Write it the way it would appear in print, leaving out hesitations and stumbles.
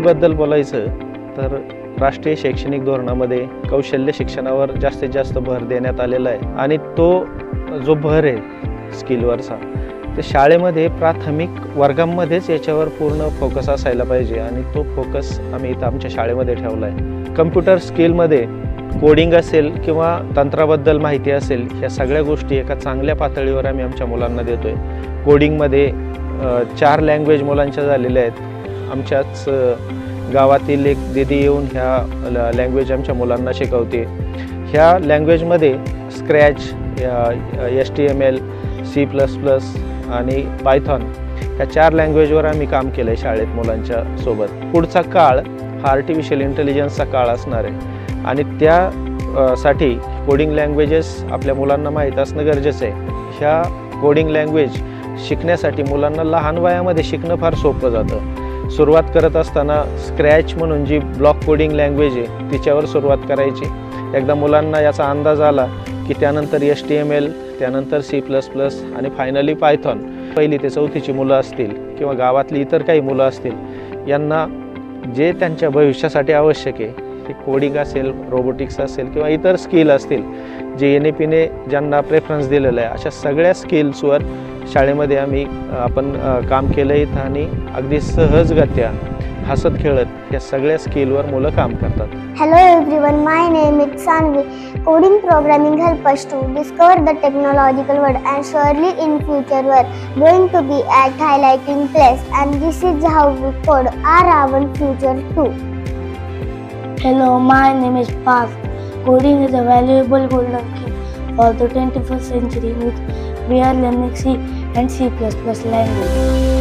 स्किलबद्दल बोलायचं तर राष्ट्रीय शैक्षणिक धोरणामध्ये कौशल्य शिक्षणावर जास्तीत जास्त भर देण्यात आलेला आहे आणि तो जो भर आहे स्किलवरचा ते शाळेमध्ये प्राथमिक वर्गांमध्येच याच्यावर पूर्ण फोकस असायला पाहिजे आणि तो फोकस आम्ही इथं आमच्या शाळेमध्ये ठेवला आहे. कम्प्युटर स्किलमध्ये कोडिंग असेल किंवा तंत्राबद्दल माहिती असेल ह्या सगळ्या गोष्टी एका चांगल्या पातळीवर आम्ही आमच्या मुलांना देतो आहे. कोडिंगमध्ये 4 लँग्वेज मुलांच्या झालेल्या आहेत. आमच्याच गावातील एक दीदी येऊन ह्या लँग्वेज आमच्या मुलांना शिकवते. ह्या लँग्वेजमध्ये स्क्रॅच, HTML, C++ आणि पायथॉन ह्या 4 लँग्वेजवर आम्ही काम केलं आहे शाळेत मुलांच्या सोबत. पुढचा काळ हा आर्टिफिशियल इंटेलिजन्सचा काळ असणार आहे आणि त्यासाठी कोडिंग लँग्वेजेस आपल्या मुलांना माहीत असणं गरजेचं आहे. ह्या कोडिंग लँग्वेज शिकण्यासाठी मुलांना लहान वयामध्ये शिकणं फार सोपं जातं. सुरुवात करत असताना स्क्रॅच म्हणून जी ब्लॉक कोडिंग लँग्वेज आहे तिच्यावर सुरुवात करायची. एकदा मुलांना याचा अंदाज आला की त्यानंतर HTML, त्यानंतर C++ आणि फायनली पायथॉन. 1ली ते 4थीची मुलं असतील किंवा गावातली इतर काही मुलं असतील यांना जे त्यांच्या भविष्यासाठी आवश्यक आहे ते कोडिंग असेल, रोबोटिक्स असेल किंवा इतर स्किल असतील जे NEPने ज्यांना प्रेफरन्स दिलेलं आहे अशा सगळ्या स्किल्सवर शाळेमध्ये आपण काम केलं आहे आणि अगदी सहजगत्या हसत खेळत या सगळ्या स्किलवर मुलं काम करतात. Hello everyone, my name is Sanvi. Coding programming help us to discover the technological world and surely in future we're going to be at highlighting place and this is how we code our future too. Hello, my name is Parth. Coding is a valuable golden key for the 21st century which we are learning C and C++ language.